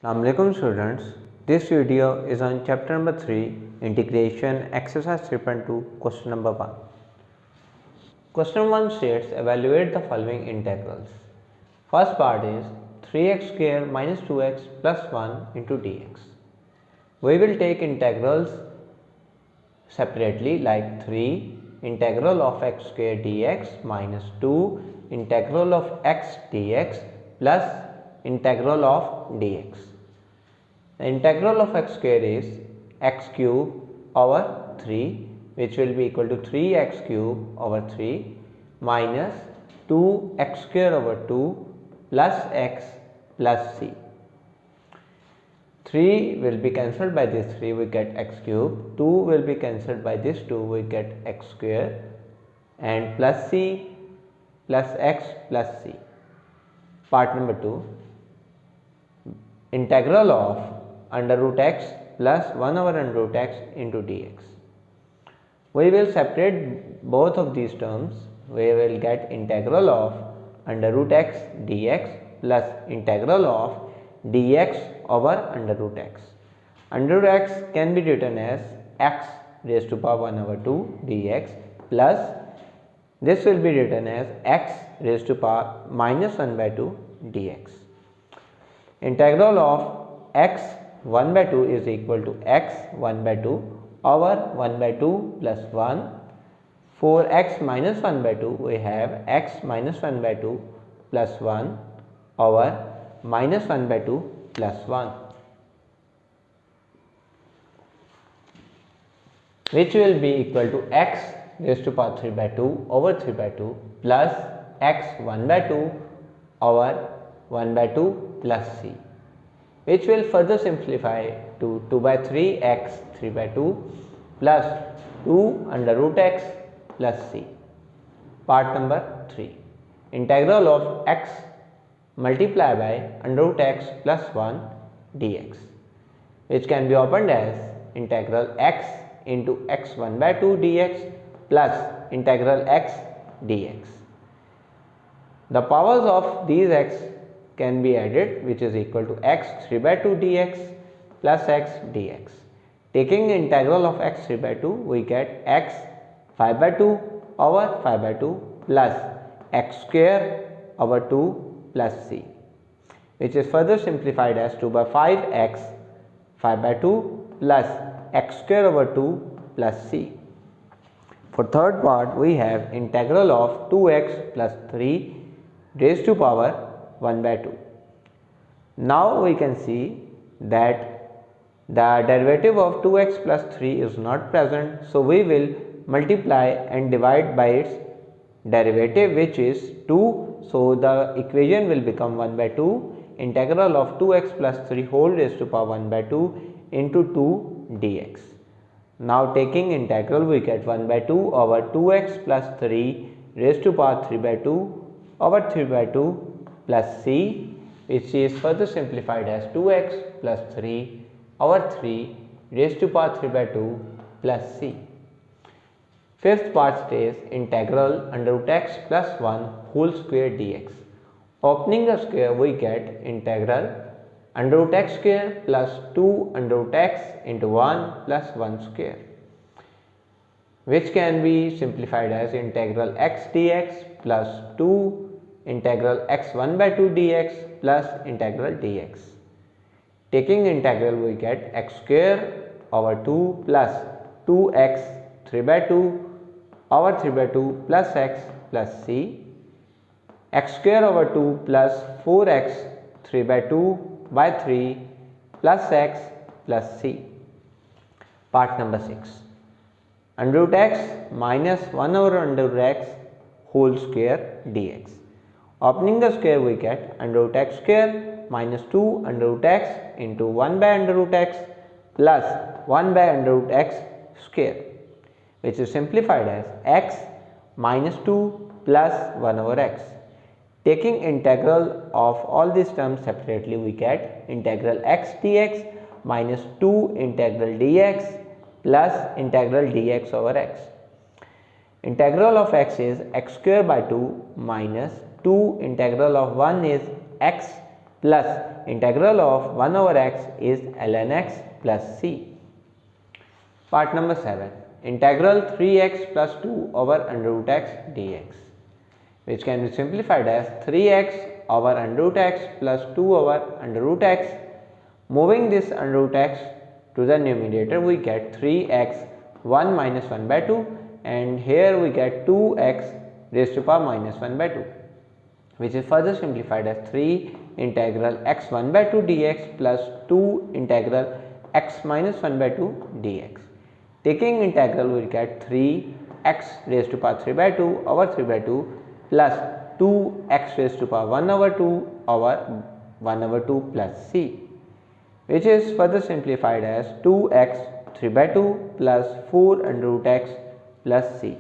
Assalamualaikum students, this video is on chapter number 3 integration exercise 3.2 question number 1. Question 1 states evaluate the following integrals. First part is 3x square minus 2x plus 1 into dx. We will take integrals separately like 3 integral of x square dx minus 2 integral of x dx plus integral of dx. The integral of x square is x cube over 3, which will be equal to 3x cube over 3 minus 2x square over 2 plus x plus c. 3 will be cancelled by this 3, we get x cube, 2 will be cancelled by this 2, we get x square, and plus c plus x plus c. Part number 2, integral of under root x plus 1 over under root x into dx. We will separate both of these terms. We will get integral of under root x dx plus integral of dx over under root x. Under root x can be written as x raised to power 1 over 2 dx plus this will be written as x raised to power minus 1 by 2 dx. Integral of x 1 by 2 is equal to x 1 by 2 over 1 by 2 plus 1. For x minus 1 by 2 we have x minus 1 by 2 plus 1 over minus 1 by 2 plus 1, which will be equal to x raised to power 3 by 2 over 3 by 2 plus x 1 by 2 over 1 by 2 plus c, which will further simplify to 2 by 3 x 3 by 2 plus 2 under root x plus c. Part number 3, integral of x multiplied by under root x plus 1 dx, which can be opened as integral x into x 1 by 2 dx plus integral x dx. The powers of these x can be added, which is equal to x 3 by 2 dx plus x dx. Taking integral of x 3 by 2, we get x 5 by 2 over 5 by 2 plus x square over 2 plus c, which is further simplified as 2 by 5 x 5 by 2 plus x square over 2 plus c. For third part, we have integral of 2x plus 3 raised to power 1 by 2. Now we can see that the derivative of 2x plus 3 is not present, so we will multiply and divide by its derivative, which is 2. So the equation will become 1 by 2 integral of 2x plus 3 whole raised to power 1 by 2 into 2 dx. Now taking integral, we get 1 by 2 over 2x plus 3 raised to power 3 by 2 over 3 by 2 plus c, which is further simplified as 2x plus 3 over 3 raised to power 3 by 2 plus c. Fifth part stays integral under root x plus 1 whole square dx. Opening the square, we get integral under root x square plus 2 under root x into 1 plus 1 square, which can be simplified as integral x dx plus 2 integral x 1 by 2 dx plus integral dx. Taking integral, we get x square over 2 plus 2x 3 by 2 over 3 by 2 plus x plus c, x square over 2 plus 4x 3 by 2 by 3 plus x plus c. Part number 6, under root x minus 1 over under root x whole square dx. Opening the square, we get under root x square minus 2 under root x into 1 by under root x plus 1 by under root x square, which is simplified as x minus 2 plus 1 over x. Taking integral of all these terms separately, we get integral x dx minus 2 integral dx plus integral dx over x. Integral of x is x square by 2 minus 2 integral of 1 is x plus integral of 1 over x is ln x plus c. Part number 7. Integral 3x plus 2 over under root x dx, which can be simplified as 3x over under root x plus 2 over under root x. Moving this under root x to the numerator, we get 3x 1 minus 1 by 2, and here we get 2x raised to power minus 1 by 2, which is further simplified as 3 integral x 1 by 2 dx plus 2 integral x minus 1 by 2 dx. Taking integral, we will get 3x raised to power 3 by 2 over 3 by 2 plus 2x raised to power 1 over 2 over 1 over 2 plus c, which is further simplified as 2x 3 by 2 plus 4 under root x plus c.